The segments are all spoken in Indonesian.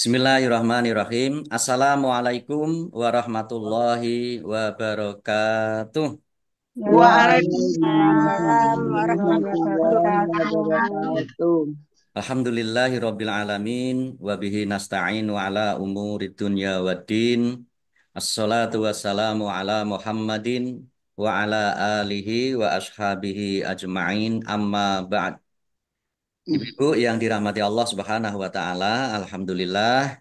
Bismillahirrahmanirrahim. Assalamualaikum warahmatullahi wabarakatuh. Waalaikumsalam Waalaikumsalam warahmatullahi warahmatullahi wabarakatuh. wabarakatuh. Alhamdulillahirabbil alamin wa bihi nasta'in wa ala umurid dunya waddin. Assalatu wassalamu ala Muhammadin wa ala alihi wa ashabihi ajma'in amma ba'd. Ibu-ibu yang dirahmati Allah Subhanahu wa taala, alhamdulillah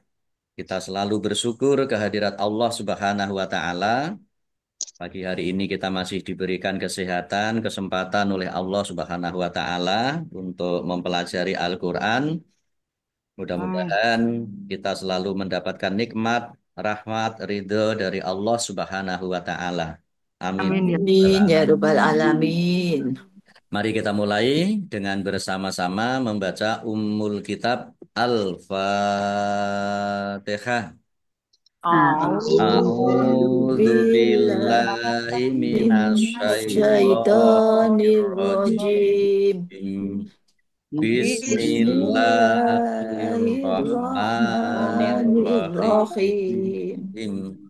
kita selalu bersyukur kehadirat Allah Subhanahu wa taala. Pagi hari ini kita masih diberikan kesehatan, kesempatan oleh Allah Subhanahu wa taala untuk mempelajari Al-Qur'an. Mudah-mudahan kita selalu mendapatkan nikmat, rahmat, ridho dari Allah Subhanahu wa taala. Amin. Amin ya. Amin ya Rabbal Alamin. Mari kita mulai dengan bersama-sama membaca Ummul Kitab Al-Fatihah. A'udzu A'udzu A'udzubillahi billahi minasyaitonir minasyaitonir rajim. rajim. Bismillahirrahmanirrahim. Bismillahirrahmanirrahim.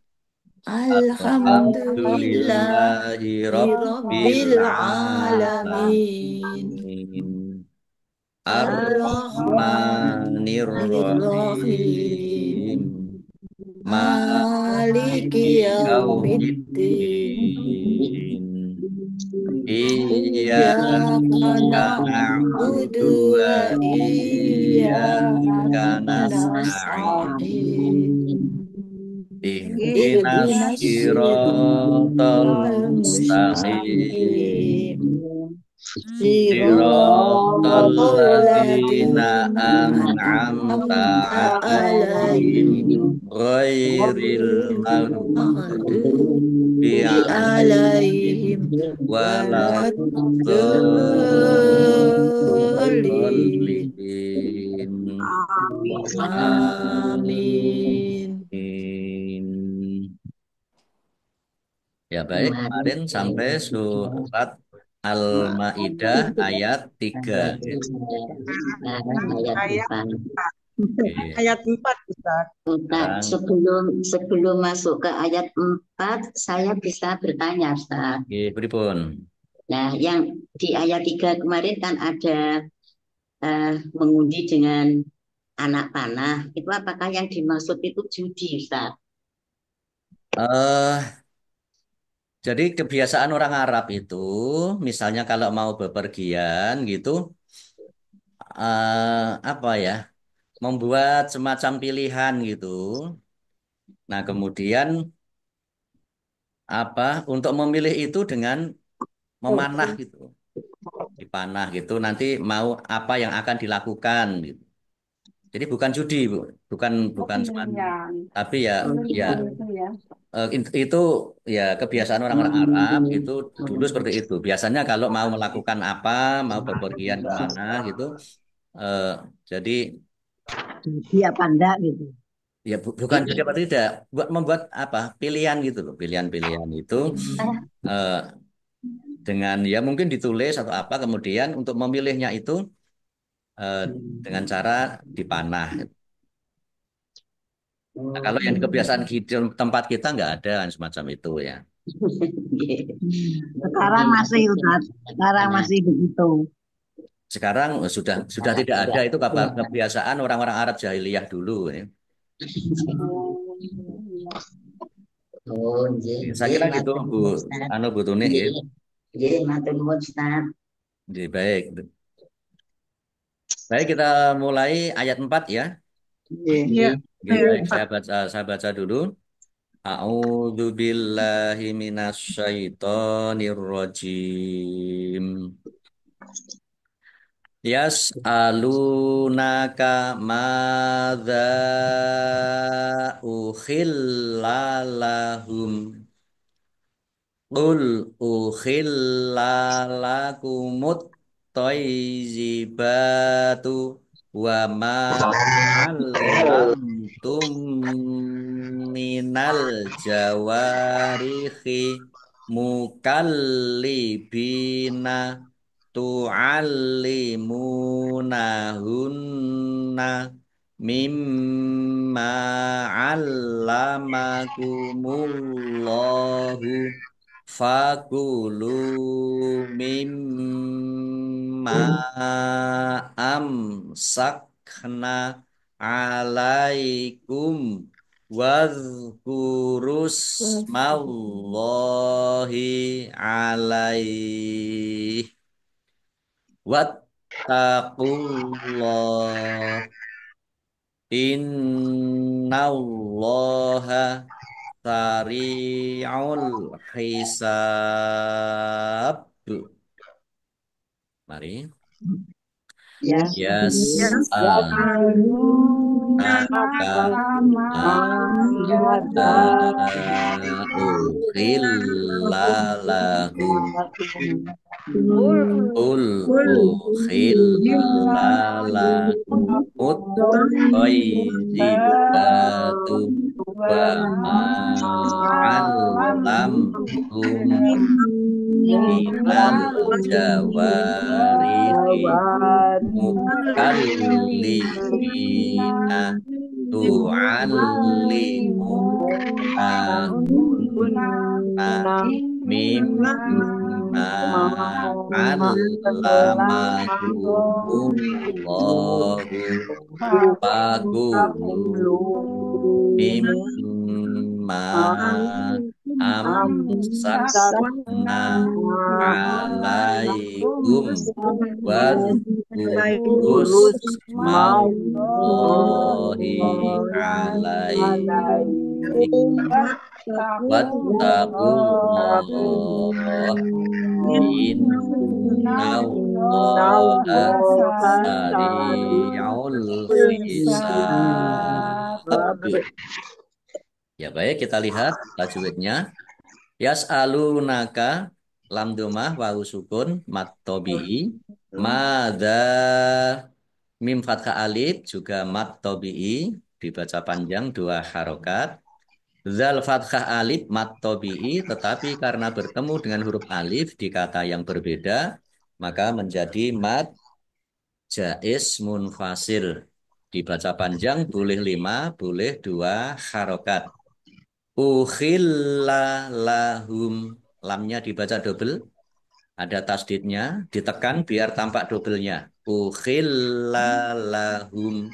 Alhamdulillahi Alhamdulillahi Rabbil Rabbil Alamin. Alamin. Ar-Rahmanir-Rahim. Ar-Rahmanir-Rahim. Maliki Maliki yaumiddin. yaumiddin. Iyyaka Iyyaka na'budu na'budu wa wa iyyaka iyyaka nasta'in. nasta'in. Ihdinas Ihdinas siratal siratal mustaqim. mustaqim. Siratal Siratal ladzina ladzina an'amta an'amta alaihim alaihim ghairil ghairil maghdubi maghdubi alaihim alaihim waladdallin. waladdallin. Amin. Amin. Ya baik, kemarin sampai surat Al-Maidah ayat 3. Ya. Sekarang ayat Ayat 4. Oke. ayat 4 Ustaz. Ustaz, Sekarang sebelum masuk ke ayat 4, saya bisa bertanya, Ustaz. pripun? Nah, yang di ayat 3 kemarin kan ada mengundi dengan anak panah. Itu apakah yang dimaksud itu judi, Ustaz? Eh, jadi kebiasaan orang Arab itu, misalnya kalau mau bepergian gitu, apa ya, membuat semacam pilihan gitu. Nah, kemudian apa, untuk memilih itu dengan memanah gitu, dipanah gitu. Nanti mau apa yang akan dilakukan gitu. Jadi bukan judi, Bu. Bukan bukan semacam, Pemilihan. tapi ya ya Pemilihan itu ya. itu ya kebiasaan orang-orang Arab itu dulu seperti itu. Biasanya kalau mau melakukan apa, mau bepergian kemana gitu, eh, jadi Dia panda gitu. ya bukan jadi apa tidak, membuat apa pilihan gitu loh, pilihan-pilihan itu eh, dengan ya mungkin ditulis atau apa, kemudian untuk memilihnya itu eh, dengan cara dipanah. Nah, kalau yang kebiasaan di tempat kita nggak ada semacam itu ya. Sekarang masih Ustaz. Sekarang masih begitu. Sekarang sudah tidak ada itu kabar kebiasaan orang-orang Arab jahiliyah dulu ya. Oh, iya. Oh, nggih, Saya nggih, kira gitu matur Bu, nuwun, Ustaz. anu Bu Tunik ya. Nggih, nggih, matur nuwun, Ustaz. Jadi, baik. Baik kita mulai ayat 4 ya. Iya, Nggih. Oke, ayat baik 4. saya baca dulu. A'udzu billahi minasyaitonir rajim. Yas'alunaka madza ukhilla lahum. Qul ukhilla lakumut thayyibatu wa ma 'allamtum minal jawarihi mukallibina tu'allimunahunna mimma 'allamakumullahu fakulu mimma amsakna alaikum wadhkurus smallahi alaih wattaqullah innallaha sari'ul hisab. Mari. Ya. Yas'alunaka ma'adha ukhilla lahum Qul ukhilla lahum at-thayyibatu wa ma'allamtum minal jawarihi mukallibina tu'allimunahunna mimma 'allamakumullahu fakulu mimma amsakna alaikum wadhkurus smallahi alaihi wattaqullah innallaha sari'ul hisab. Ya baik, kita lihat tajwidnya. Yas'alunaka lam domah wawu sukun mat tabi'i madza mim fathah alif juga mat tabi'i dibaca panjang 2 harokat. Zal fathah alif mat tabi'i tetapi karena bertemu dengan huruf alif di kata yang berbeda maka menjadi mat jaiz munfasil. Dibaca panjang boleh 5, boleh 2 harokat. Ukhilla lahum. Lamnya dibaca double. Ada tasdidnya. Ditekan biar tampak doublenya. Ukhilla lahum.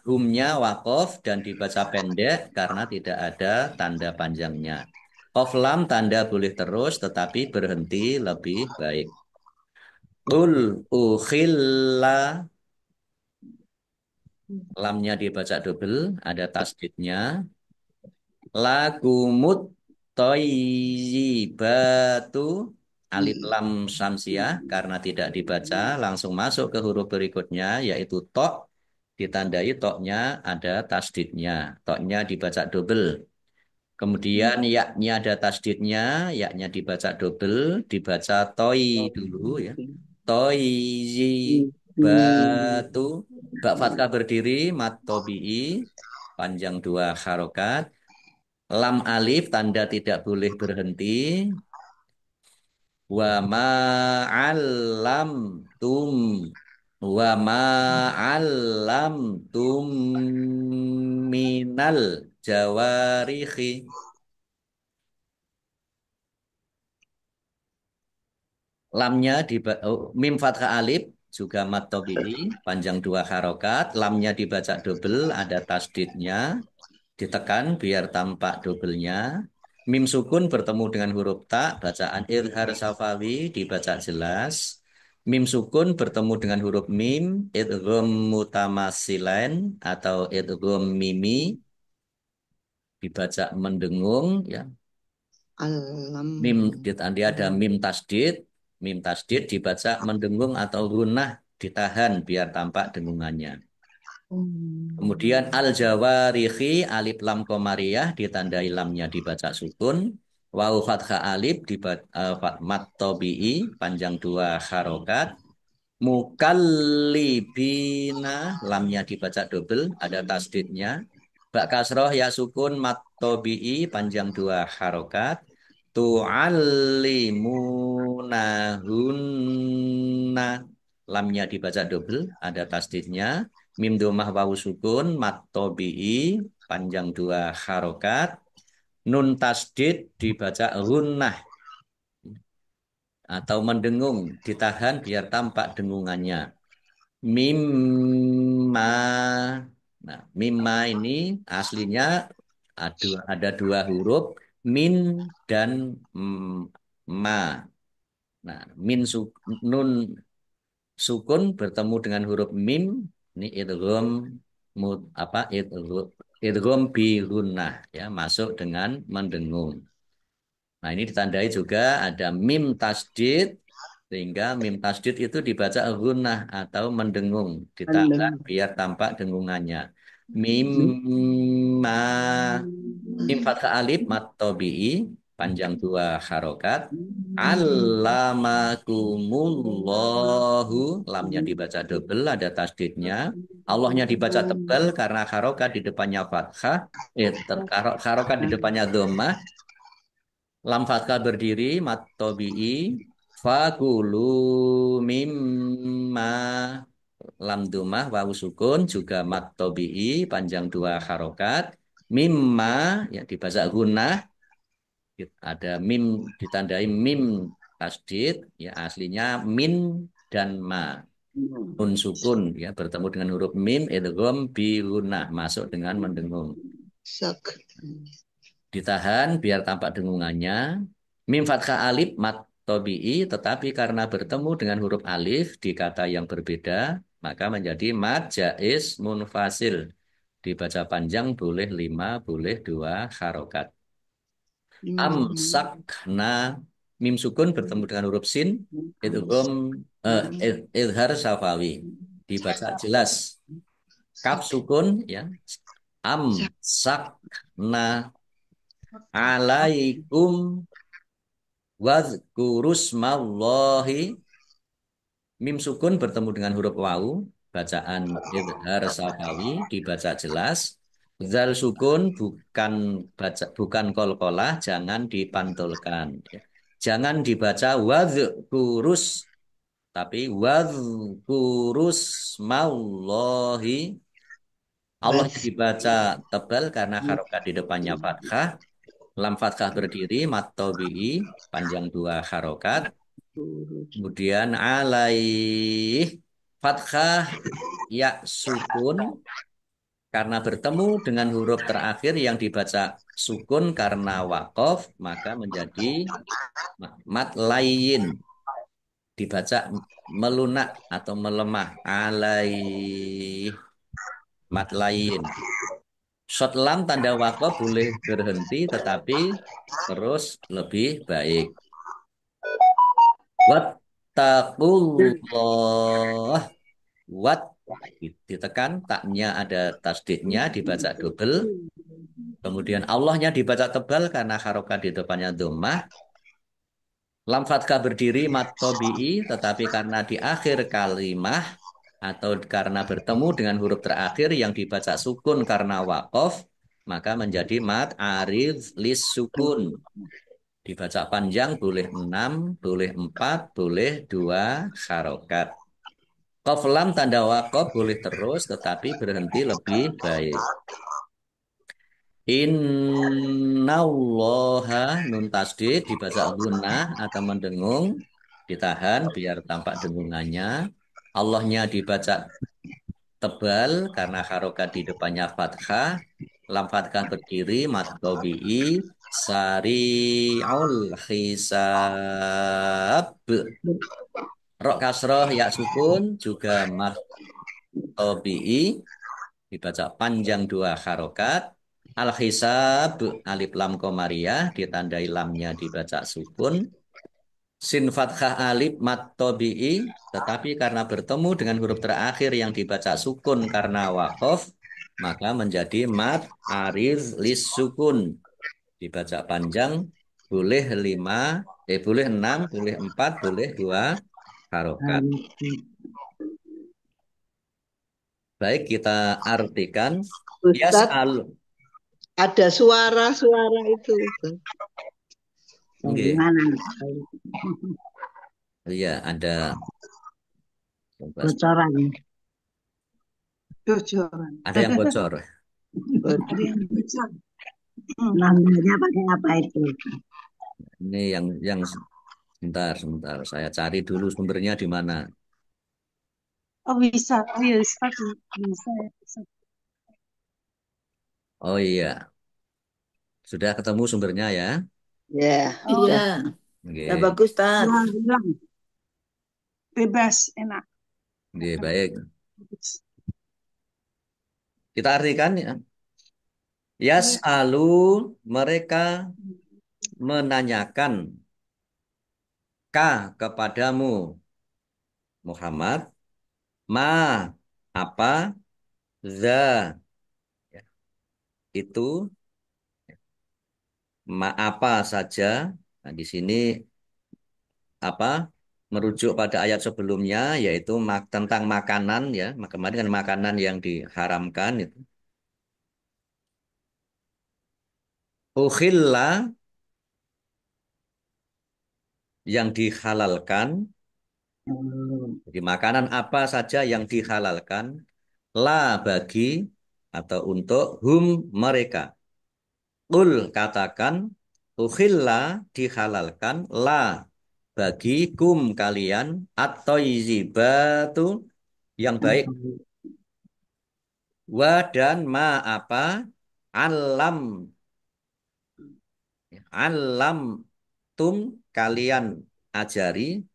Humnya wakof dan dibaca pendek karena tidak ada tanda panjangnya. Qaf lam tanda boleh terus tetapi berhenti lebih baik. Qul ukhilla. Lamnya dibaca double. Ada tasdidnya. Lakumut thayyibatu alif lam samsiah karena tidak dibaca langsung masuk ke huruf berikutnya yaitu tok ditandai toknya ada tasdidnya toknya dibaca double kemudian yaknya ada tasdidnya yaknya dibaca double dibaca toi dulu ya thayyibatu bak fathah berdiri mat tobi'i panjang 2 harokat. Lam alif tanda tidak boleh berhenti. Wa ma'allam tum. Wa ma'allam tum minal jawarihi. Lamnya di mim fathah alif juga mat tabi'i panjang 2 harokat. Lamnya dibaca double ada tasdidnya. Ditekan biar tampak doublenya. Mim sukun bertemu dengan huruf ta, bacaan idhar safawi dibaca jelas. Mim sukun bertemu dengan huruf mim, idgham mutamasilain atau idgham mimi dibaca mendengung ya. Mim dia ada mim tasdid dibaca mendengung atau gunah ditahan biar tampak dengungannya. Kemudian al-jawarihi alif lam qamariyah ditandai lamnya dibaca sukun. Wawu fathah alif dibaca mat tabi'i panjang 2 harokat. Mukallibina lamnya dibaca double ada tasdidnya. Bak kasroh ya sukun mat tabi'i panjang 2 harokat. Tu'allimunahunna lamnya dibaca double ada tasdidnya. mim domah wawu sukun, mat tobi'i, panjang 2 harokat, nun tasdid dibaca gunnah atau mendengung, ditahan biar tampak dengungannya. Mimma. Nah, mimma ini aslinya ada 2 huruf, min dan ma. Nah, nun sukun bertemu dengan huruf mim, ini idgham idgham bi gunnah ya, masuk dengan mendengung. Nah, ini ditandai juga ada mim tasdid, sehingga mim tasdid itu dibaca gunnah atau mendengung, ditahan biar tampak dengungannya. Mimma. Mim fathah alif mat tabi'i, panjang 2 harokat. Allamakumullahu, lamnya dibaca double, ada tasdidnya. Allahnya dibaca tebal karena harokat di depannya fathah, harokat di depannya dhammah. Lam fathah berdiri, mat tabi'i, fakulu mimma, lam dhammah, wawu sukun, juga mat tabi'i, panjang 2 harokat. Mimma, ya dibaca gunnah, ada mim, ditandai mim tasdid, ya aslinya min dan ma. Nun sukun, ya bertemu dengan huruf mim, idgham bi gunnah, masuk dengan mendengung. Ditahan biar tampak dengungannya. Mim fathah alif mat tobi'i, tetapi karena bertemu dengan huruf alif di kata yang berbeda, maka menjadi mat jaiz munfasil. Dibaca panjang boleh 5, boleh 2 harokat. Amsakna, mim sukun bertemu dengan huruf sin, idgham izhar syafawi. Dibaca jelas. Kaf sukun ya. Amsakna alaikum wadhkurusmallahi, mim sukun bertemu dengan huruf wawu, bacaan idhar safawi, dibaca jelas. Zal sukun bukan kolkolah, jangan dipantulkan. Jangan dibaca wadhkurus, tapi wadhkurusmallahi. Allah dibaca tebal karena harokat di depannya fathah. Lam fathah berdiri, mat tabi'i, panjang 2 harokat. Kemudian alaih, fathah ya sukun karena bertemu dengan huruf terakhir yang dibaca sukun karena waqaf, maka menjadi mat layin, dibaca melunak atau melemah. Alaih, mat layin. Short lam tanda waqaf boleh berhenti, tetapi terus lebih baik. Wattaqullah. Wat ditekan, taknya ada tasdidnya, dibaca double. Kemudian Allahnya dibaca tebal karena harokat di depannya dhammah. Lam fathah berdiri mat tabi'i, tetapi karena di akhir kalimah atau karena bertemu dengan huruf terakhir yang dibaca sukun karena waqaf, maka menjadi mat arid lis sukun. Dibaca panjang boleh 6, boleh 4, boleh 2 harokat. Qaf lam tanda waqaf boleh terus, tetapi berhenti lebih baik. Innallaha, nun tasdid dibaca gunnah atau mendengung, ditahan biar tampak dengungannya. Allahnya dibaca tebal karena harokat di depannya fathah. Lam fathah berdiri, mat tabi'i, sari'ul hisab. Rok kasroh ya sukun juga mat tabi'i, dibaca panjang 2 harokat. Al-hisab, alif lam komariah, ditandai lamnya dibaca sukun. Sin fathah alif mat tabi'i, tetapi karena bertemu dengan huruf terakhir yang dibaca sukun karena waqaf, maka menjadi mat ariz lis sukun. Dibaca panjang boleh 5, boleh 6, boleh 4, boleh 2 harokat. Baik, kita artikan. Ustaz, ada suara-suara itu. Nggih. Gimana? Iya, ada Bocoran. Bocoran. Ada yang bocor. Ada yang bocor. Nambahnya pakai apa itu? Ini yang sebentar, saya cari dulu sumbernya di mana. Oh bisa, oh iya bisa ya. Bisa. Oh iya, sudah ketemu sumbernya ya. Ya, Oh ya Oke, bagus, Tat. bilang bebas, enak. oke, baik. Kita artikan ya. Yas'alu, mereka menanyakan ka kepadamu Muhammad, ma apa, za ya, itu ma apa saja. Nah, di sini apa merujuk pada ayat sebelumnya yaitu tentang makanan ya. Kemarin kan makanan yang diharamkan itu. Ukhilla yang dihalalkan. Jadi makanan apa saja yang dihalalkan la bagi atau untuk hum mereka. Ul katakan ukhilla dihalalkan la bagi kum kalian atau izibatu yang baik wa dan ma apa alam alam tum kalian ajari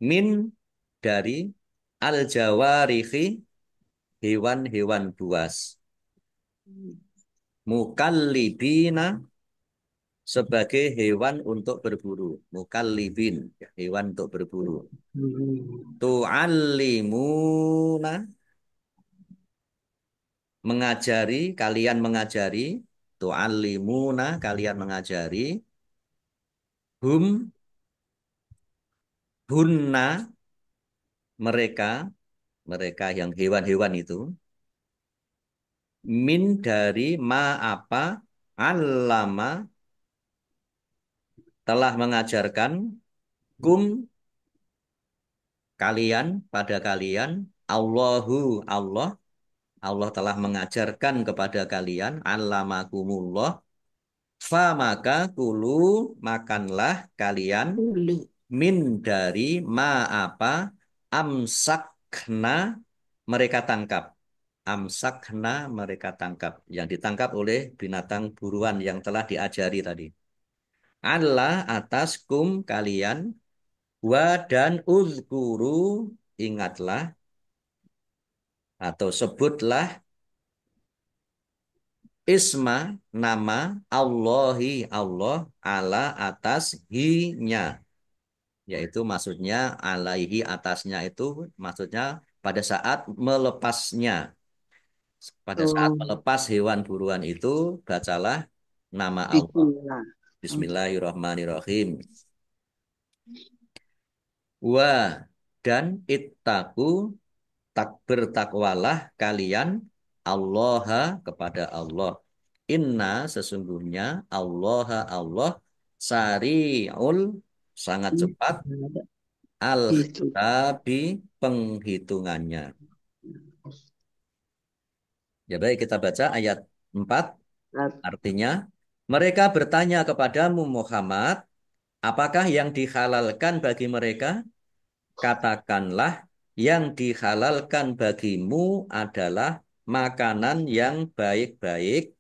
min dari al jawarihi hewan-hewan buas mukallibina sebagai hewan untuk berburu mukallibin ya, hewan untuk berburu tu'allimuna mengajari kalian mengajari tu'allimuna kalian mengajari hum hunna mereka mereka yang hewan-hewan itu min dari ma apa allama telah mengajarkan kum kalian pada kalian Allahu Allah Allah telah mengajarkan kepada kalian allamakumullah fa maka kulu makanlah kalian min dari ma apa amsakna mereka tangkap amsakna mereka tangkap yang ditangkap oleh binatang buruan yang telah diajari tadi Allah atas kum kalian wa dan uzkuru ingatlah atau sebutlah isma nama Allahi Allah ala atas hinya yaitu maksudnya alaihi atasnya itu maksudnya pada saat melepasnya pada saat melepas hewan buruan itu bacalah nama Allah Bismillah. Bismillahirrahmanirrahim wa dan ittaku bertakwalah kalian Allaha kepada Allah. Inna sesungguhnya Allaha Allah sari'ul sangat cepat Itu. al-hisabi penghitungannya. Ya baik kita baca ayat 4 artinya mereka bertanya kepadamu Muhammad apakah yang dihalalkan bagi mereka? Katakanlah yang dihalalkan bagimu adalah makanan yang baik-baik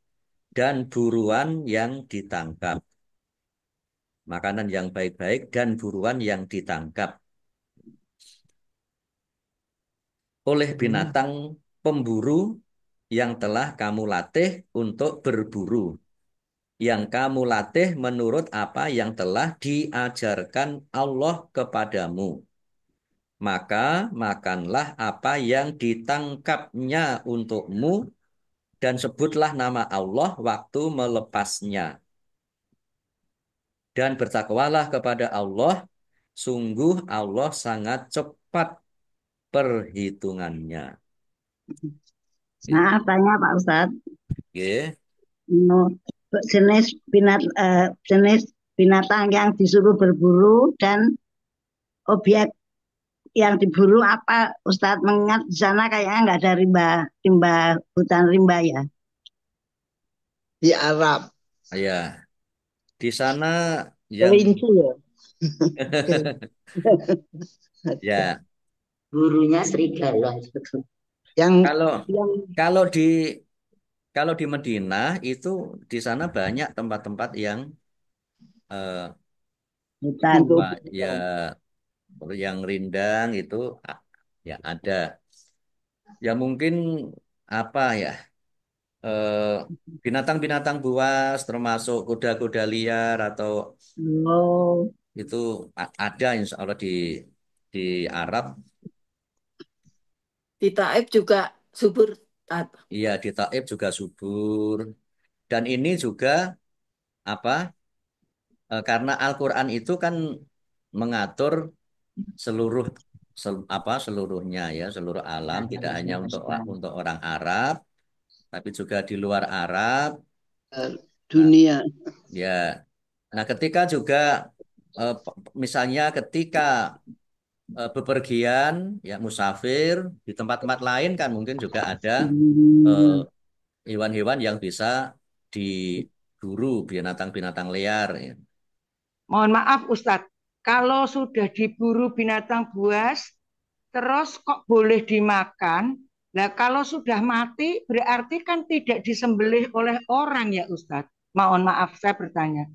dan buruan yang ditangkap. Makanan yang baik-baik dan buruan yang ditangkap oleh binatang pemburu yang telah kamu latih untuk berburu. Yang kamu latih menurut apa yang telah diajarkan Allah kepadamu. Maka makanlah apa yang ditangkapnya untukmu dan sebutlah nama Allah waktu melepasnya. Dan bertakwalah kepada Allah, sungguh Allah sangat cepat perhitungannya. Nah, tanya Pak Ustadz, Oke. jenis jenis binatang yang disuruh berburu dan objek yang diburu apa Ustadz, mengingat di sana kayaknya nggak ada rimba hutan rimba ya. Di Arab. Ya, di sana yang Kelinci ya. ya Gurunya serigala. Yang kalau Yang kalau di kalau di Madinah itu di sana banyak tempat-tempat yang eh, hutan. untuk ya yang rindang itu ah, ya ada. Ya mungkin apa ya eh, binatang-binatang buas termasuk kuda-kuda liar atau Oh, itu ada insya Allah di Arab. Di Taif juga subur. Tat. Iya di Taif juga subur. Dan ini juga apa karena Al-Quran itu kan mengatur seluruh seluruhnya ya seluruh alam tidak hanya untuk orang Arab tapi juga di luar Arab. Nah, dunia. ya. Nah, ketika juga misalnya ketika bepergian ya musafir di tempat-tempat lain kan mungkin juga ada eh, hmm. hewan-hewan yang bisa diburu binatang-binatang liar ya. Mohon maaf Ustadz, kalau sudah diburu binatang buas, terus kok boleh dimakan? Nah, kalau sudah mati, berarti kan tidak disembelih oleh orang ya Ustadz. Mohon maaf, saya bertanya.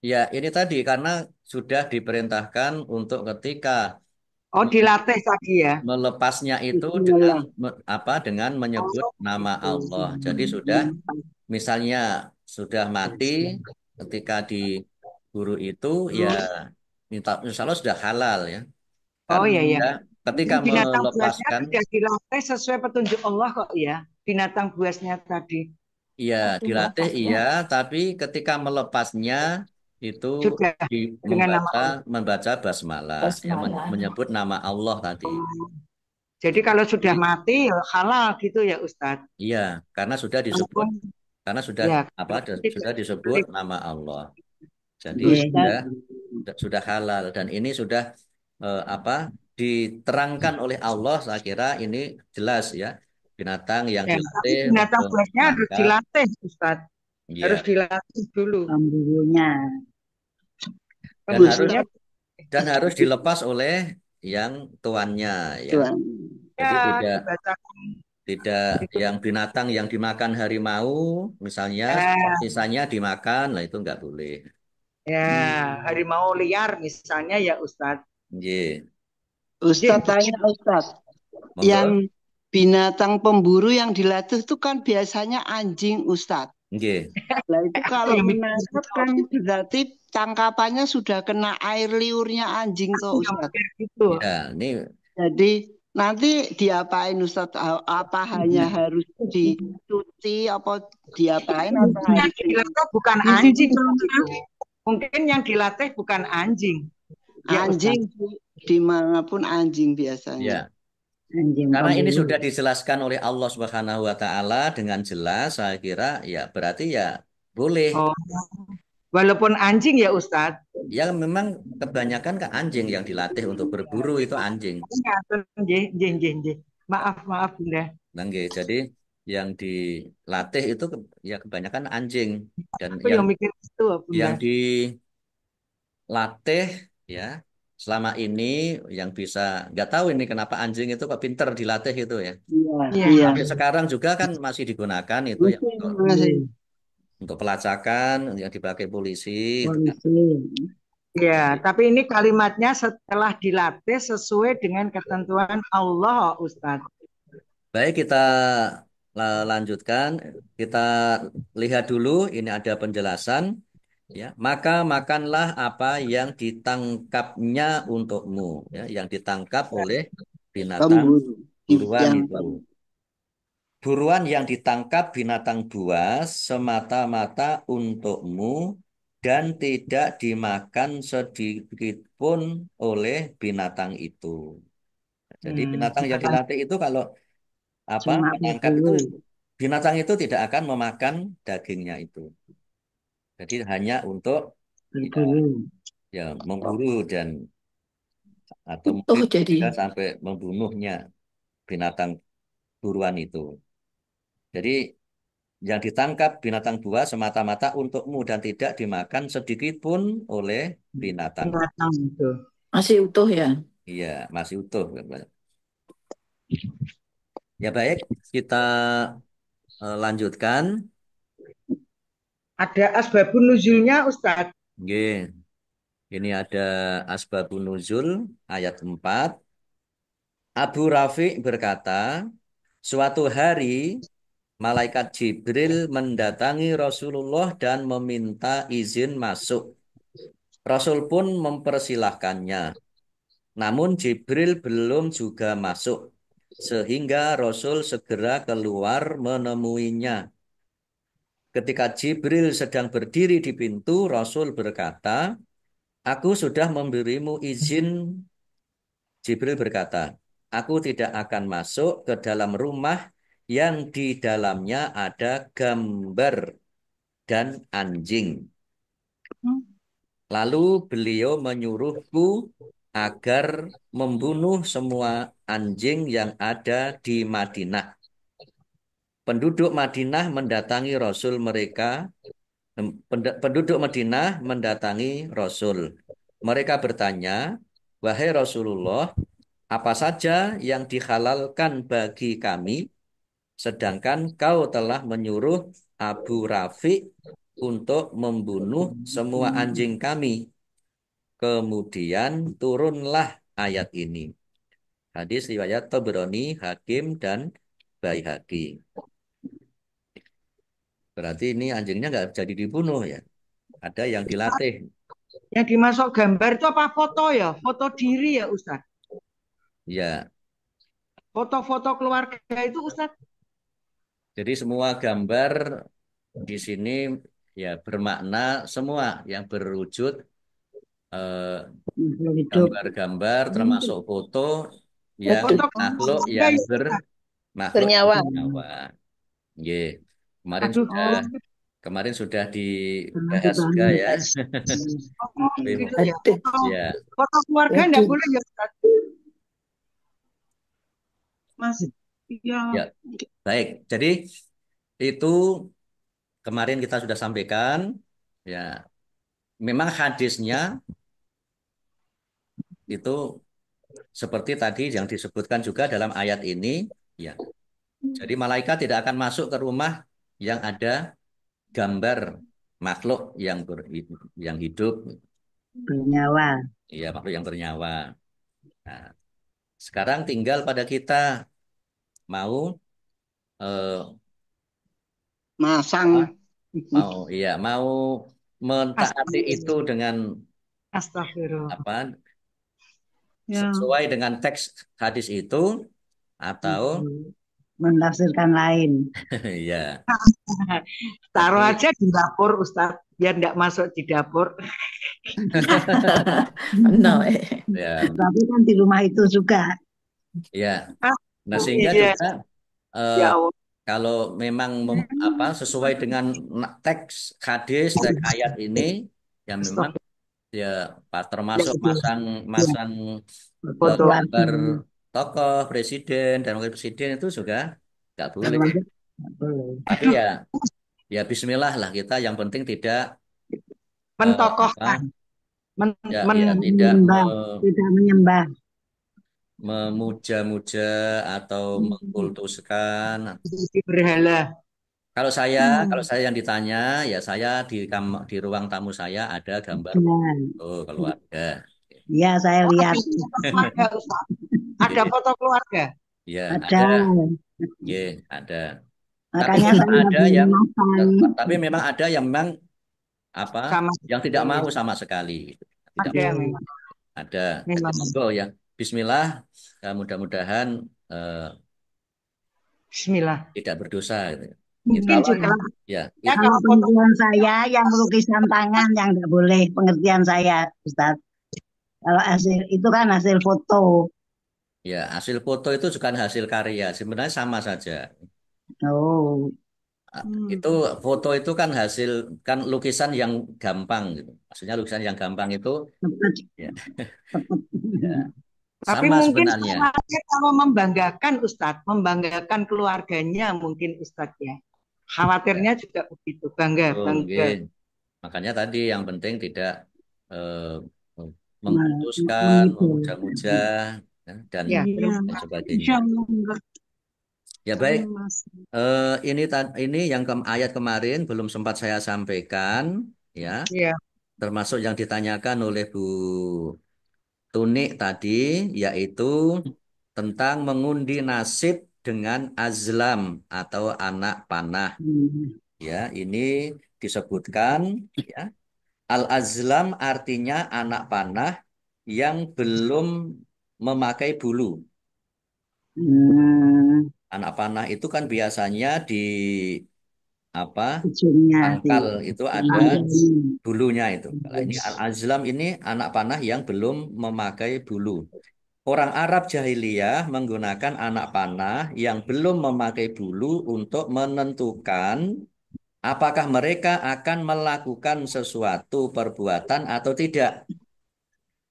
Ya, ini tadi karena sudah diperintahkan untuk ketika Oh, dilatih tadi ya? melepasnya itu dengan Bismillah. dengan menyebut nama Allah. Jadi sudah misalnya sudah mati ketika diburu itu ya insya Allah sudah halal ya. Oh Karena iya ya. sudah ketika Jadi binatang buasnya melepaskan tidak dilatih sesuai petunjuk Allah kok ya. Binatang buasnya tadi. iya Waktu dilatih melepasnya. iya tapi ketika melepasnya itu Sudah dengan nama membaca Allah. membaca basmalah ya Basmalah. menyebut nama Allah tadi. Jadi kalau sudah Jadi, mati ya halal gitu ya Ustadz. iya, karena sudah disebut, Walaupun karena sudah ya apa, kalau tidak sudah disebut disembelih. nama Allah. Jadi Ustadz, sudah halal dan ini sudah apa diterangkan oleh Allah. Saya kira ini jelas ya binatang yang Ya, tapi dilatih binatang untuk buasnya harus menangkap. dilatih Ustadz. Harus Ya, dilatih dulu. pemburunya. dan harus Pemburunya dilepas oleh yang tuannya ya. Tuhan. Jadi ya tidak dibacakan tidak itu. yang binatang yang dimakan harimau misalnya Ya, sisanya dimakan, lah itu nggak boleh. ya, Hmm. harimau liar misalnya ya Ustadz. Nggih, Ustadz tanya Ustadz, yang monggo. binatang pemburu yang dilatih itu kan biasanya anjing Ustadz. Nggih. Nah itu Aku kalau yang mikir menangkap gitu. kan berarti tangkapannya sudah kena air liurnya anjing Aku toh yang Ustadz. mikir gitu. Ya, ini Jadi nanti diapain Ustadz? Apa hanya harus dicuci apa diapain atau Mungkin yang harus dilatih bukan Di sini anjing. sama. Mungkin yang dilatih bukan anjing. Ya anjing Ustadz. dimanapun anjing biasanya. ya, Anjing karena ini pemburu. sudah dijelaskan oleh Allah Subhanahu wa taala dengan jelas, saya kira ya berarti ya boleh. Oh, walaupun anjing ya Ustadz. Ya memang kebanyakan ke anjing yang dilatih untuk berburu itu anjing. Ya, nggih, nggih, nggih, nggih. Maaf, maaf Bunda. Nah, nggih, jadi yang dilatih itu ya kebanyakan anjing dan Aku yang yang mikir itu Bunda. yang dilatih ya selama ini yang bisa nggak tahu ini kenapa anjing itu kok pinter dilatih itu ya. Iya, Iya. Iya. Sampai sekarang juga kan masih digunakan itu ya Mungkin masih untuk pelacakan yang dipakai polisi itu kan. polisi. Ya, Jadi, tapi ini kalimatnya setelah dilatih sesuai dengan ketentuan Allah, Ustadz. baik kita lanjutkan. Kita lihat dulu ini ada penjelasan ya. Maka makanlah apa yang ditangkapnya untukmu ya, yang ditangkap oleh binatang pemburu buruan yang itu. Buruan yang ditangkap binatang buas semata-mata untukmu dan tidak dimakan sedikit pun oleh binatang itu. Jadi binatang yang Silakan. dilatih itu kalau apa Cuma menangkap itu berburu. binatang itu tidak akan memakan dagingnya itu. Jadi hanya untuk ya, Berburu. ya memburu dan atau Utuh mungkin jadi. bisa sampai membunuhnya binatang buruan itu. Jadi yang ditangkap binatang buas semata-mata untukmu dan tidak dimakan sedikit pun oleh binatang. Binatang itu. Masih utuh ya. Iya, masih utuh. Ya baik, kita lanjutkan. Ada asbabun nuzulnya Ustadz. Nggih. Ini ada Asbabun Nuzul ayat 4. Abu Rafi' berkata, suatu hari malaikat Jibril mendatangi Rasulullah dan meminta izin masuk. Rasul pun mempersilahkannya. Namun Jibril belum juga masuk, sehingga Rasul segera keluar menemuinya. Ketika Jibril sedang berdiri di pintu, Rasul berkata, aku sudah memberimu izin. Jibril berkata, aku tidak akan masuk ke dalam rumah yang di dalamnya ada gambar dan anjing. Lalu beliau menyuruhku agar membunuh semua anjing yang ada di Madinah. Penduduk Madinah mendatangi Rasul mereka, penduduk Madinah mendatangi Rasul. Mereka bertanya, wahai Rasulullah, apa saja yang dihalalkan bagi kami, sedangkan kau telah menyuruh Abu Rafi' untuk membunuh semua anjing kami. Kemudian turunlah ayat ini. Hadis riwayat Tabrani, Hakim, dan Baihaqi. Berarti ini anjingnya nggak jadi dibunuh ya. Ada yang dilatih. Yang dimasuk gambar itu apa foto ya? Foto diri ya Ustadz? Ya, Foto-foto keluarga itu Ustadz? jadi semua gambar di sini ya bermakna semua yang berwujud hidup. gambar-gambar termasuk foto yang Waduh, Foto makhluk keluarga yang itu Ustadz. makhluk yang Bernyawa. bernyawa. Nggih. Kemarin Aduh, sudah kemarin sudah Pernah dibahas juga ya. dibahas. oh, gitu ya. aduh, Foto, Ya, foto keluarga enggak waduh. boleh ya Ustadz? Mas, iya. ya. Baik. Jadi itu kemarin kita sudah sampaikan ya. Memang hadisnya itu seperti tadi yang disebutkan juga dalam ayat ini ya. Jadi malaikat tidak akan masuk ke rumah yang ada gambar makhluk yang hidup, Bernyawa. ya makhluk yang bernyawa. Nah, sekarang tinggal pada kita mau eh, Masang. apa? Mau mentaati itu Astagfirullah. dengan Astagfirullah. apa Ya. sesuai dengan teks hadis itu atau Menafsirkan lain. ya Taruh jadi aja di dapur Ustadz, biar enggak masuk di dapur. No, ya Tapi kan di rumah itu juga. ya. Ah, Nah sehingga iya, juga eh, ya Allah. kalau memang sesuai dengan teks hadis, teks ayat ini, ya memang Astagfirullah. ya termasuk masang Ya, masang Foto. keluarga. gambar tokoh presiden dan wakil presiden itu juga nggak boleh. Keluarga nggak boleh. Tapi ya Bismillah lah kita. Yang penting tidak apa Mentokohkan. Men, ya men, ya tidak Menyembah, tidak menyembah. memuja-muja atau mengkultuskan. di berhala. Kalau saya yang ditanya, ya saya di ruang tamu saya ada gambar Dan, keluarga. ya saya Oh, lihat ada foto keluarga Ustadz. Ada foto keluarga. Ya, ada. ya, ada. Tapi Makanya memang saya nggak ada boleh yang, masang. tapi memang ada yang memang apa, Sama yang tidak sekali. mau sama sekali. Tidak Ada mau. memang. Ada. Jadi Memang. monggo ya. Bismillah. Mudah-mudahan Bismillah. tidak berdosa. Gitu. Insya Mungkin Allah, juga ya. ya Kalau kalau foto pengertian saya yang lukisan tangan yang nggak boleh, pengertian saya, Ustaz. Kalau hasil itu kan hasil foto. Ya, hasil foto itu juga hasil karya. Sebenarnya sama saja. Oh, Itu foto itu kan hasil kan lukisan yang gampang gitu. Maksudnya lukisan yang gampang itu Cepat, ya, cepat. ya Tapi sama mungkin sebenarnya. khawatir kalau membanggakan Ustadz, membanggakan keluarganya mungkin Ustadz ya. Khawatirnya Ya, juga begitu, bangga, betul, bangga. nggih. Makanya tadi yang penting tidak eh, mengkultuskan, memuja-muja Mengidolakan. ya, dan Ya, Iya, terima lain insya sebagainya. Allah enggak Ya baik, sama sih. ini yang ayat kemarin belum sempat saya sampaikan, ya, ya. termasuk yang ditanyakan oleh Bu Tunik tadi, yaitu tentang mengundi nasib dengan azlam atau anak panah. Hmm. Ya, ini disebutkan, ya, al-azlam artinya anak panah yang belum memakai bulu. Hmm. Anak panah itu kan biasanya di apa Ujungnya di pangkal itu ada pangkalnya. bulunya itu. Kalau ini Yes. al-azlam ini anak panah yang belum memakai bulu. Orang Arab jahiliyah menggunakan anak panah yang belum memakai bulu untuk menentukan apakah mereka akan melakukan sesuatu perbuatan atau tidak.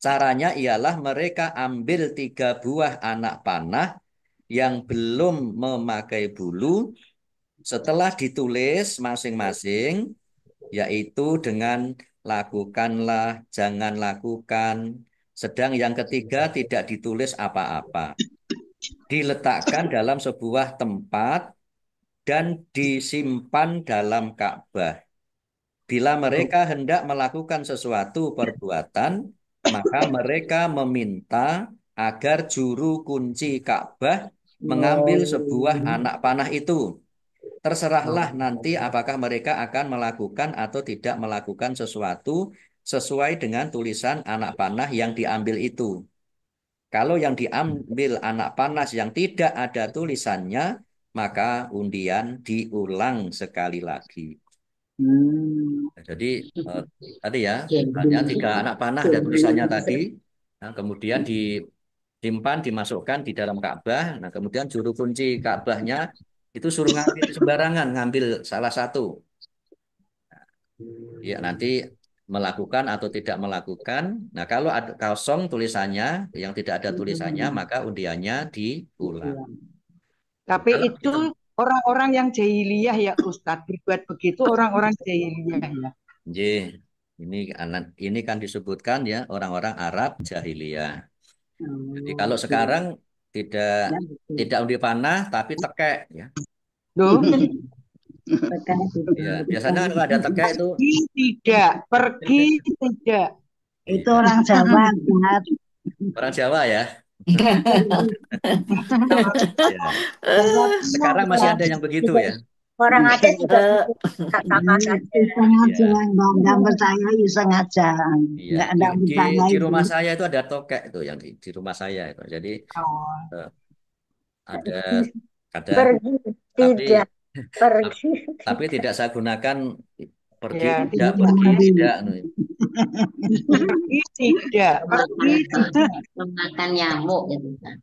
Caranya ialah mereka ambil 3 buah anak panah yang belum memakai bulu. Setelah ditulis masing-masing, yaitu dengan lakukanlah, jangan lakukan. Sedang yang ketiga tidak ditulis apa-apa. Diletakkan dalam sebuah tempat dan disimpan dalam Ka'bah. Bila mereka hendak melakukan sesuatu perbuatan, maka mereka meminta agar juru kunci Ka'bah mengambil sebuah anak panah itu. Terserahlah nanti apakah mereka akan melakukan atau tidak melakukan sesuatu sesuai dengan tulisan anak panah yang diambil itu. Kalau yang diambil anak panas yang tidak ada tulisannya, maka undian diulang sekali lagi. Hmm. Nah, jadi tadi ya, hanya Gendong. 3 anak panah ada tulisannya tadi. Nah, kemudian disimpan, dimasukkan di dalam Ka'bah. Nah, kemudian juru kunci Ka'bahnya itu suruh ngambil sembarangan, ngambil salah satu. Ya, nanti melakukan atau tidak melakukan. Nah, kalau ada kosong tulisannya, yang tidak ada tulisannya, maka undiannya diulang. Tapi Kalau itu begitu, orang-orang yang jahiliyah ya Ustadz, berbuat begitu orang-orang jahiliyah ya. J, ini kan disebutkan ya orang-orang Arab jahiliyah. Jadi Oh, kalau sekarang tidak ya betul. tidak undi panah tapi tekek ya. Loh, Tekan Ya, biasanya kalau ada tekek itu pergi tidak, pergi tidak. itu iya, orang Jawa, Ustaz. orang Jawa ya. Ya. Jawa Tengah, Sekarang masih Ustaz. ada yang begitu Juga ya. orang Aceh juga Eh, gitu, kakak saja. Iseng aja, Ya, nggak percaya, iseng aja. iya. Nggak Di, ada di percaya di itu. rumah saya itu ada tokek itu yang di rumah saya itu. Jadi Oh, eh, ada ada Pergi tapi tidak, tap- pergi. tapi tidak saya gunakan pergi ya tidak Itu tidak. pergi lagi. tidak. Pergi tidak, pergi tidak. Memakan nyamuk gitu kan.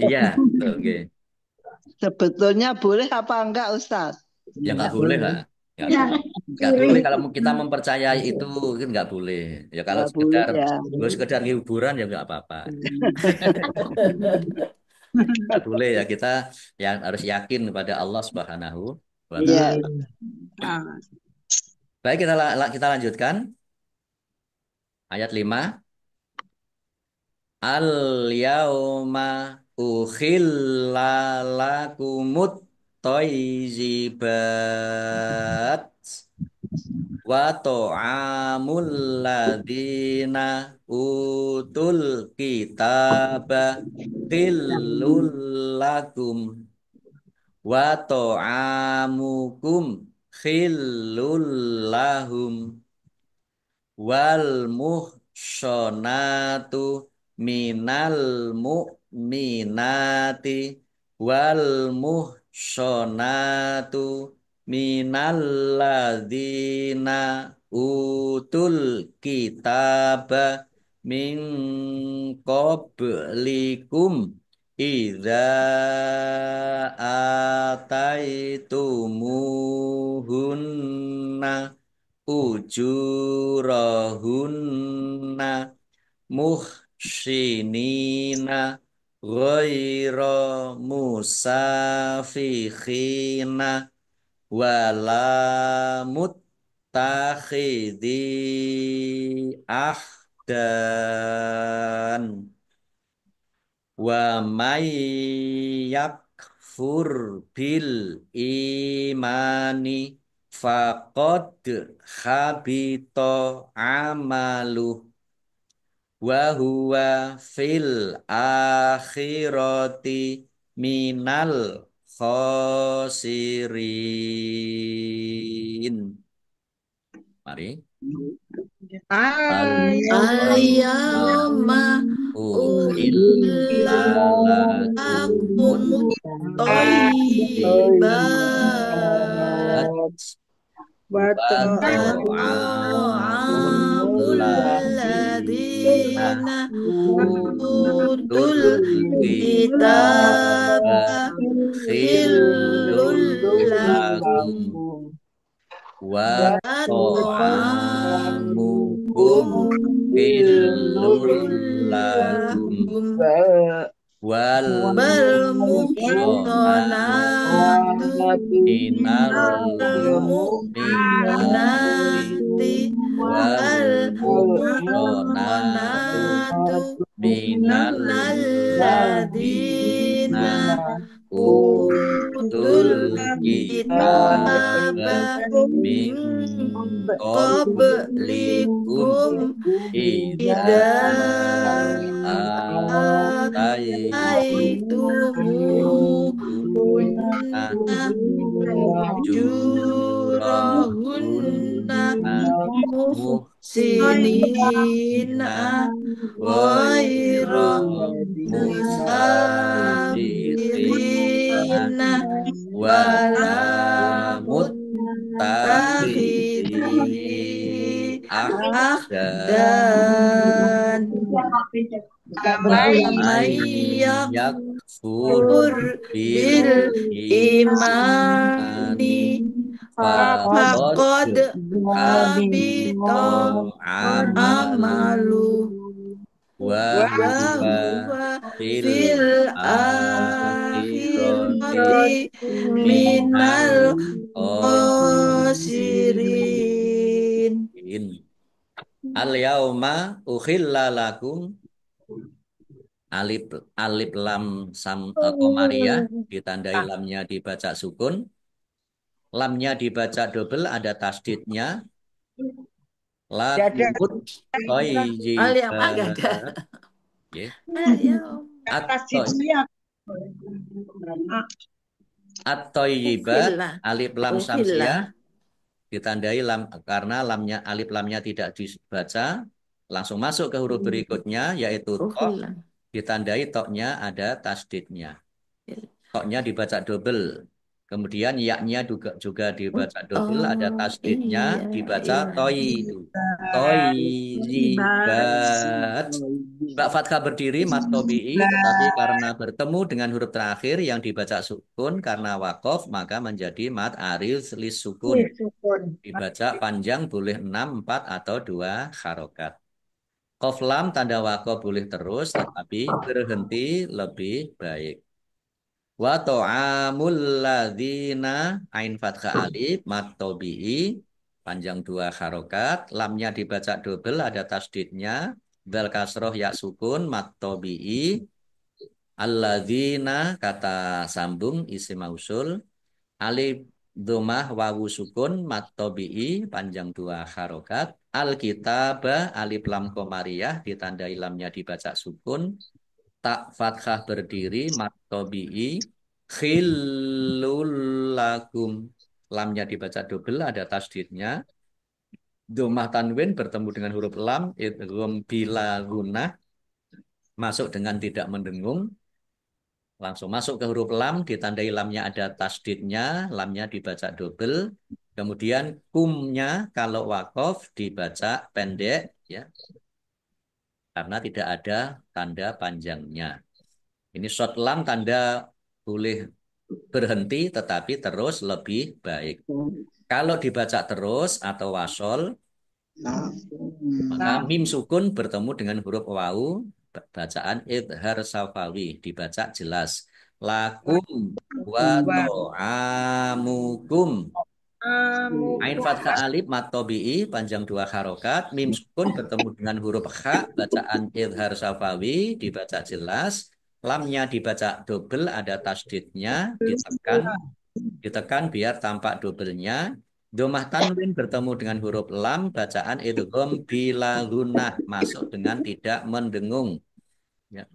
Iya, betul, oke. Sebetulnya boleh apa enggak, Ustaz? Ya nggak Nggak boleh lah. boleh. Nggak Ya, boleh. Nggak kiri. boleh kalau kita mempercayai itu kan nggak boleh. Ya kalau Enggak boleh sekedar ya. sekedar hiburan ya nggak apa-apa. Nggak boleh ya kita yang harus yakin kepada Allah Subhanahu wa Iya. taala. Ah, Baik kita lanjutkan ayat 5. Al yauma ukhilla lakumut thayyibat wa ta'amul ladina utul kitaba khillul lakum wa ta'amukum khillul lahum wal muhsonatu minal mu'minati wal muhsonatu minal ladzina utul kitaba min qablikum idza ujurahunna muhsinina ghaira musafikhina wala muttakhidhi ahdan wa may yakfur bil imani faqad habita amaluh wa huwa fil akhirati minal khosirin. Mari. Al-yawma uhilla lakumut thayyibat wa ta'amul ladina utul kitaba khillul lakum wa ta'amukum hillul lakum wal muhsanatu minal mu'minati wal muhsanatu minal ladina utul kitaba min qablikum idza ataitumuhunna ujurahunna muhsinina ghaira musafirina wala muttakhidhi ahdan wa may yakfur bil imani faqad habita amalu wa huwa fil akhirati minal khosirin. Al yauma ukhilla lakum alif alif lam sam komariah ditandai lamnya dibaca sukun, lamnya dibaca double ada tasdidnya. Lakut Al-yawma enggak ada. At-thayyibat alif lam samsiah ditandai lam karena lamnya alif lamnya tidak dibaca, langsung masuk ke huruf berikutnya yaitu tok, ditandai toknya ada tasdidnya. Toknya dibaca double. Kemudian yaknya juga dibaca double, ada tasdidnya, dibaca toyibat. Mbak Fathah berdiri mat tobi'i, tetapi karena bertemu dengan huruf terakhir yang dibaca sukun karena wakof maka menjadi mat aris lis sukun. Dibaca panjang boleh 6, 4 atau 2 harokat. Qaf lam tanda wakof boleh terus tetapi berhenti lebih baik. Wa ta'amul ladzina ain fathah alif mat tobi'i panjang 2 harokat, lamnya dibaca double ada tasdidnya, dal kasroh ya sukun mat tobi'i, alladzina kata sambung isim mausul, alif dhammah wawu sukun mat tobi'i panjang 2 harokat, alkitabah alif lam komariah ditandai lamnya dibaca sukun, tak fathah berdiri mat tobi'i, khillul lakum lamnya dibaca double ada tasdidnya, dhammah tanwin bertemu dengan huruf lam idgham bila gunnah masuk dengan tidak mendengung, langsung masuk ke huruf lam ditandai lamnya ada tasdidnya, lamnya dibaca double, kemudian kumnya kalau wakof dibaca pendek ya karena tidak ada tanda panjangnya. Ini short lam tanda boleh berhenti tetapi terus lebih baik. Kalau dibaca terus atau wasol Maka mim sukun bertemu dengan huruf wau, bacaan idhar safawi, dibaca jelas. Lakum wa to'amukum. Ain fathah alif mat tobi'i panjang 2 harokat. Mim sukun bertemu dengan huruf kha, bacaan idhar safawi, dibaca jelas. Lamnya dibaca double, ada tasdidnya, ditekan biar tampak doublenya. Domah tanwin bertemu dengan huruf lam, bacaan idgham bila gunah, masuk dengan tidak mendengung. Ya.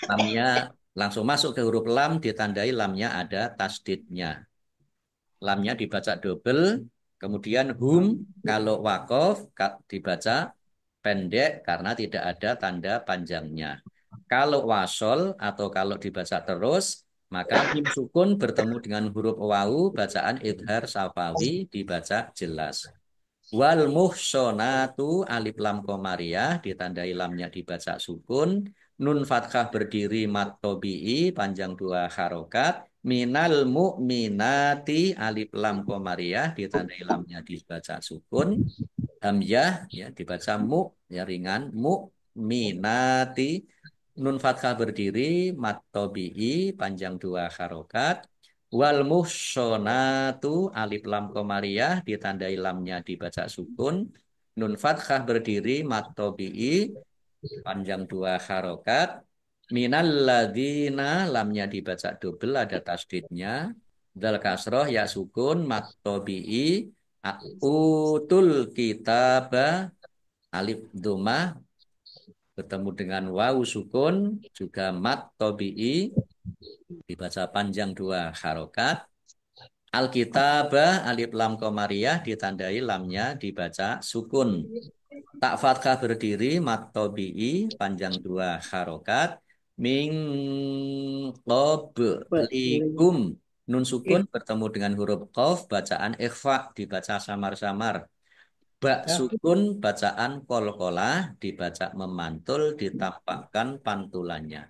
Lamnya langsung masuk ke huruf lam, ditandai lamnya ada tasdidnya. Lamnya dibaca double, kemudian hum kalau wakof dibaca pendek karena tidak ada tanda panjangnya. Kalau wasol atau kalau dibaca terus, maka mim sukun bertemu dengan huruf wawu, bacaan idhar safawi, dibaca jelas. Wal muhsonatu alif lam komariah, ditandai lamnya dibaca sukun. Nun fathah berdiri mat tobi'i panjang 2 harokat. Minal mu'minati alif lam komariah, ditandai lamnya dibaca sukun. Hamzah ya dibaca mu ya ringan, mu'minati. Nun fathah berdiri mat tobi'i panjang 2 harokat. Wal muhsonatu alif lam komariah, ditandai lamnya dibaca sukun. Nun fathah berdiri mat tobi'i panjang 2 harokat. Minal ladina lamnya dibaca double, ada tasdidnya. Dal kasroh ya sukun mat tobi'i. Utul kitaba alif domah bertemu dengan wawu sukun juga mat tobi'i, dibaca panjang 2 harokat. Alkitabah alif lam komariah, ditandai lamnya dibaca sukun. Tak fathah berdiri mat tobi'i panjang 2 harokat. Min qablikum nun sukun bertemu dengan huruf qaf, bacaan ikhfa, dibaca samar-samar. Bak sukun bacaan kol-kolah, dibaca memantul, ditampakkan pantulannya.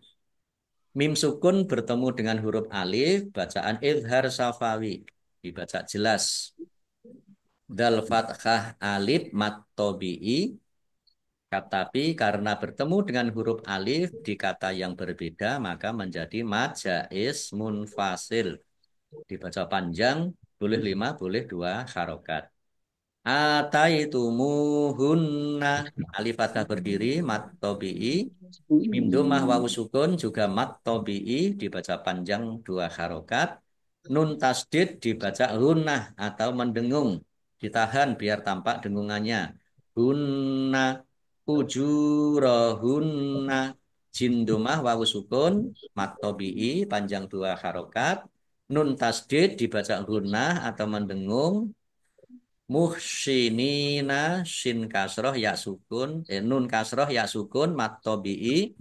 Mim sukun bertemu dengan huruf alif, bacaan idhar safawi, dibaca jelas. Dal fathah alif mat tobi'i, tapi karena bertemu dengan huruf alif di kata yang berbeda, maka menjadi mad jaiz munfasil, dibaca panjang, boleh 5, boleh 2 harokat. Ataitumuhunna alif fathah berdiri mat tobi'i. Mim domah wawu sukun juga mat tobi'i, dibaca panjang 2 harokat. Nun tasdid dibaca hunnah atau mendengung, ditahan biar tampak dengungannya. Hunna ujurahunna. Jim domah wawu sukun mat tobi'i panjang 2 harokat. Nun tasdid dibaca hunnah atau mendengung. Muhsinina shin kasroh ya sukun, nun kasroh ya sukun mat tobi'i.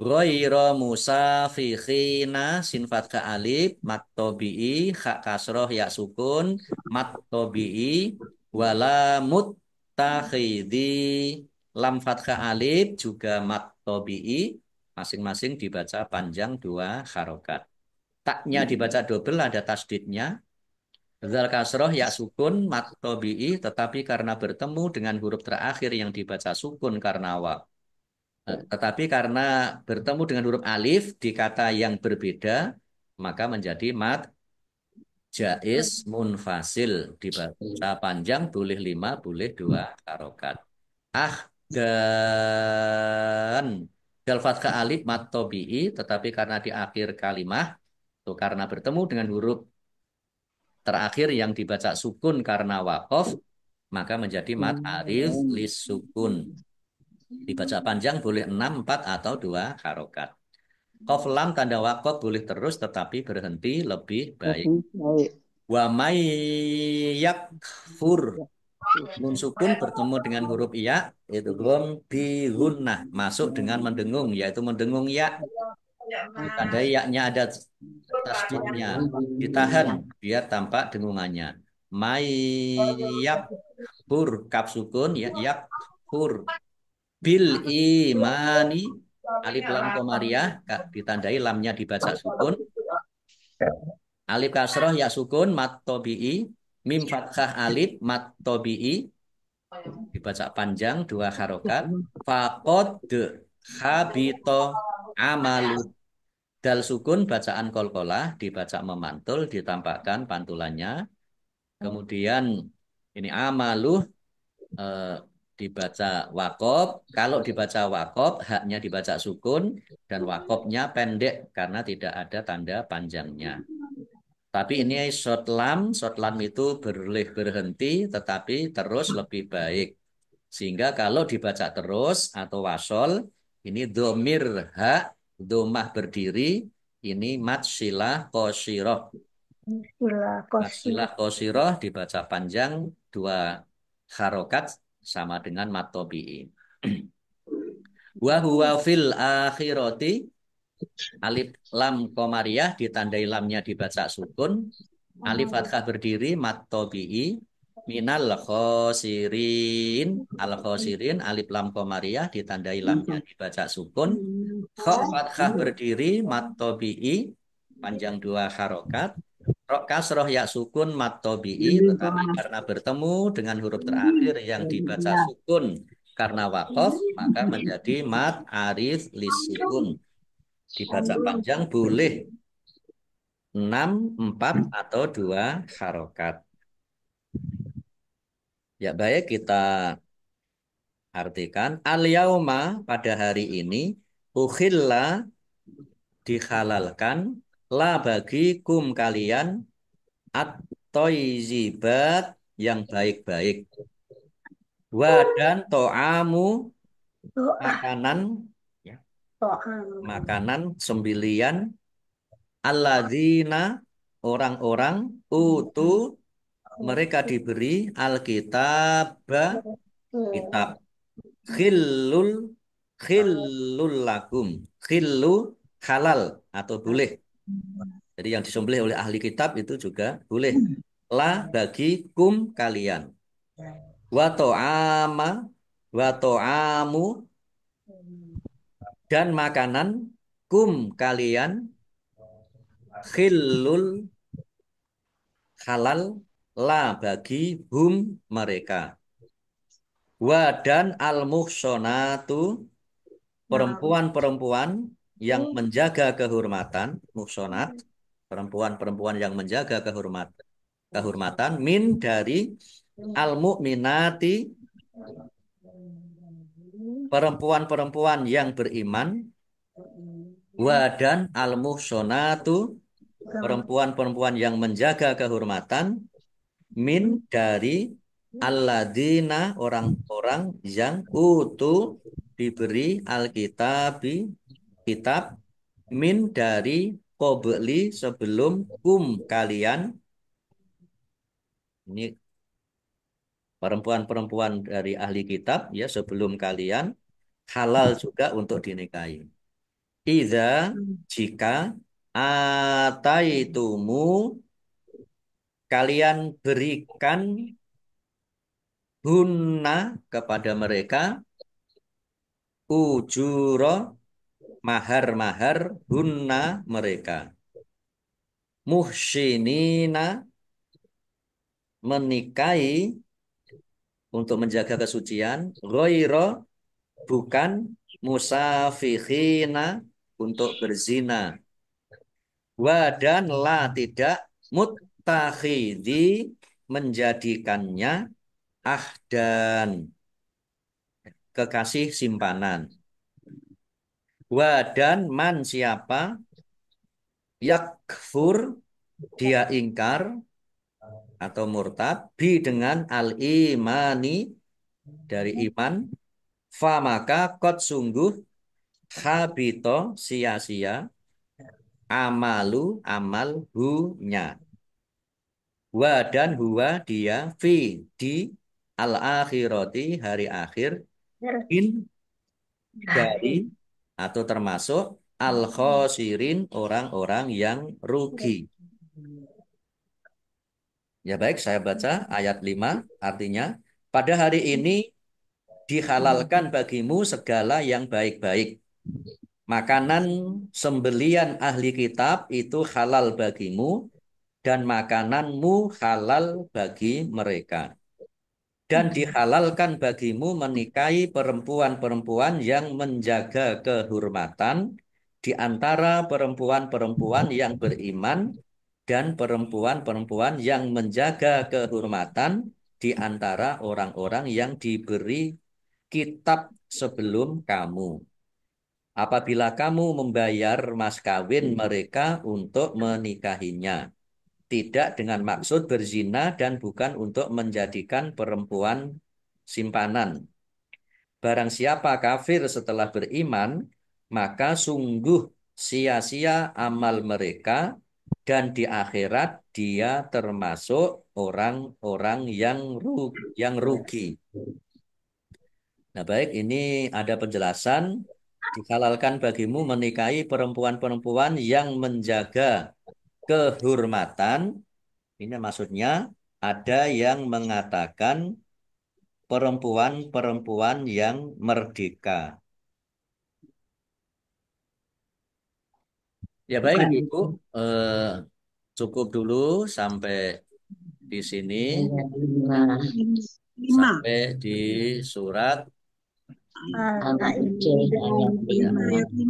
Ghaira musafikhina sin fathah alif mat tobi'i, kha kasroh ya sukun mat tobi'i. Wala muttakhidhi lam fathah alif juga mat tobi'i, masing-masing dibaca panjang 2 harokat. Taknya dibaca double, ada tasdidnya. Zal kasroh ya sukun mat tobi'i, tetapi karena bertemu dengan huruf terakhir yang dibaca sukun karena waw. Tetapi karena bertemu dengan huruf alif di kata yang berbeda, maka menjadi mad jaiz munfasil, dibaca panjang, boleh 5, boleh 2 harokat. Dan dal fathah alif mat tobi'i, tetapi karena di akhir kalimah atau karena bertemu dengan huruf terakhir yang dibaca sukun karena wakof, maka menjadi mad arif lis sukun, dibaca panjang, boleh 6, 4 atau 2 harokat. Qaf lam tanda wakof boleh terus tetapi berhenti lebih baik. Wa may yakfur nun sukun bertemu dengan huruf ya, itu gom bi gunnah, masuk dengan mendengung, yaitu mendengung ya. Tandai yaknya ada tasdidnya, ditahan biar tampak dengungannya. May yakfur kaf sukun ya, yakfur bil imani alif lam komariah, ditandai lamnya dibaca sukun. Alif kasroh ya sukun mat tobi'i. Mim fathah alif mat tobi'i. Dibaca panjang 2 harokat. Faqad habito amalu. Dal sukun bacaan kolkolah dibaca memantul ditampakkan pantulannya. Kemudian ini amaluh eh, dibaca wakob. Kalau dibaca wakob haknya dibaca sukun dan wakobnya pendek karena tidak ada tanda panjangnya. Tapi ini short lam itu boleh berhenti tetapi terus lebih baik. Sehingga kalau dibaca terus atau wasol, ini domir hak, domah berdiri, ini mat silah kosiroh. Mat silah kosiroh dibaca panjang 2 harokat sama dengan mat tobi'i. Wa huwa fil akhirati alif lam komariah ditandai lamnya dibaca sukun. Alif fathah berdiri mat tobi'i minal khosirin al khosirin alif lam komariah ditandai lamnya dibaca sukun. Kha fathah berdiri mat tobi'i panjang 2 harokat. Rok kasroh ya sukun mat tobi'i tetapi karena bertemu dengan huruf terakhir yang dibaca sukun karena wakof maka menjadi mat arif lis sukun. Dibaca panjang boleh 6, 4 atau 2 harokat. Ya baik kita artikan al-yauma pada hari ini ukhilla dihalalkan la bagi kum kalian at-toizibat yang baik-baik. Wa dan to'amu makanan ya, makanan sembelian alladzina orang-orang utu mereka diberi alkitab kitab khillul khillul lakum khillu halal atau boleh. Jadi yang disembelih oleh ahli kitab itu juga boleh. La bagi kum kalian. Wa to'ama wa to'amu dan makanan kum kalian khillul halal la bagi hum mereka. Wa dan al-muhsonatu perempuan-perempuan yang menjaga kehormatan, muhsonat, perempuan-perempuan yang menjaga kehormatan min dari al-mu'minati perempuan-perempuan yang beriman wa dan al-muhsonatu perempuan-perempuan yang menjaga kehormatan min dari alladzina orang-orang yang diberi alkitabi kitab min dari qobli sebelum kum kalian. Ini perempuan-perempuan dari ahli kitab ya sebelum kalian halal juga untuk dinikahi. Iza jika ataitumu kalian berikan hunna kepada mereka ujuro mahar-mahar hunna mereka muhsinina menikahi untuk menjaga kesucian ghaira bukan musafikhina untuk berzina wa dan la tidak muttakhidhi menjadikannya ahdan kekasih simpanan. Wa dan man siapa yakfur dia ingkar atau murtad bi dengan al-imani dari iman fa maka kot sungguh habito sia-sia amalu amal hunya wa dan huwa dia fi di al-akhirati hari akhir in dari atau termasuk al-khosirin orang-orang yang rugi. Ya baik, saya baca ayat 5 artinya pada hari ini dihalalkan bagimu segala yang baik-baik. Makanan sembelian ahli kitab itu halal bagimu dan makananmu halal bagi mereka. Dan dihalalkan bagimu menikahi perempuan-perempuan yang menjaga kehormatan di antara perempuan-perempuan yang beriman dan perempuan-perempuan yang menjaga kehormatan di antara orang-orang yang diberi kitab sebelum kamu. Apabila kamu membayar mas kawin mereka untuk menikahinya, tidak dengan maksud berzina dan bukan untuk menjadikan perempuan simpanan. Barang siapa kafir setelah beriman, maka sungguh sia-sia amal mereka dan di akhirat dia termasuk orang-orang yang rugi. Nah, baik, ini ada penjelasan dihalalkan bagimu menikahi perempuan-perempuan yang menjaga kehormatan. Ini maksudnya ada yang mengatakan perempuan-perempuan yang merdeka. Ya baik Ibu, cukup dulu sampai di sini, sampai di surat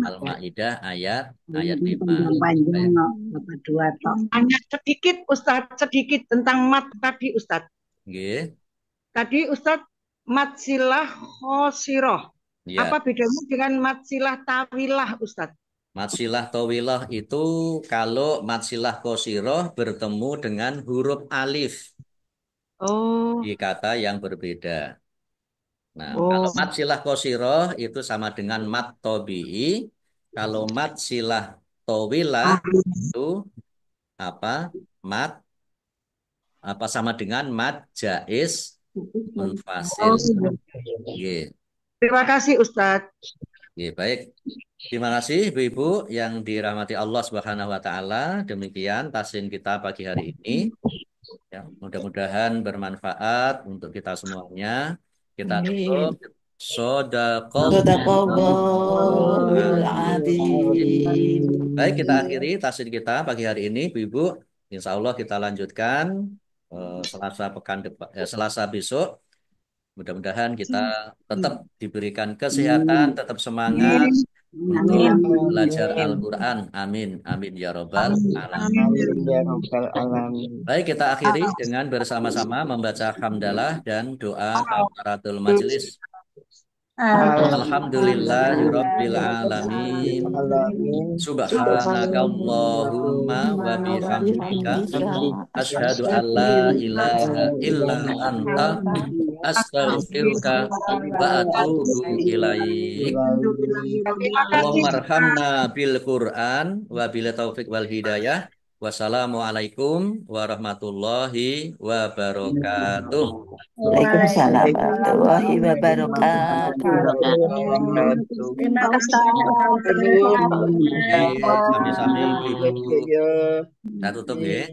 Al-Maidah ayat 5. Panjang Bapak dua toh. Hanya sedikit Ustadz, sedikit tentang mat tadi Ustadz. Nggih. Tadi Ustadz mat silah khosiroh. Ya. Apa bedanya dengan mat silah tawilah Ustadz? Matsilah tawilah itu kalau matsilah qasiroh bertemu dengan huruf alif di kata yang berbeda. Nah, kalau matsilah qasiroh itu sama dengan mat tabi'i. Kalau matsilah tawilah itu apa? Mat apa sama dengan mat jaiz munfasil. Terima kasih Ustadz. Baik. Terima kasih Ibu-ibu yang dirahmati Allah Subhanahu wa taala. Demikian tafsir kita pagi hari ini. Ya, mudah-mudahan bermanfaat untuk kita semuanya. Kita tutup. Shadaqallahul adzim. Baik, kita akhiri tafsir kita pagi hari ini, Ibu-ibu. Insya Allah kita lanjutkan Selasa besok. Mudah-mudahan kita tetap diberikan kesehatan, tetap semangat untuk belajar Al-Quran. Amin. Amin ya robbal alamin. Baik, kita akhiri dengan bersama-sama membaca hamdalah dan doa kafaratul majelis. Alhamdulillahirabbil alamin. Subhanakallahumma wa bihamdika asyhadu an la ilaha illa anta astaghfiruka wa atubu ilaik. Allahumma arhamna bil Qur'an wa bil taufiq wal hidayah. Wassalamualaikum warahmatullahi wabarakatuh. Waalaikumsalam warahmatullahi wabarakatuh. Terima kasih. Sami-sami Ibu. Kita tutup ya.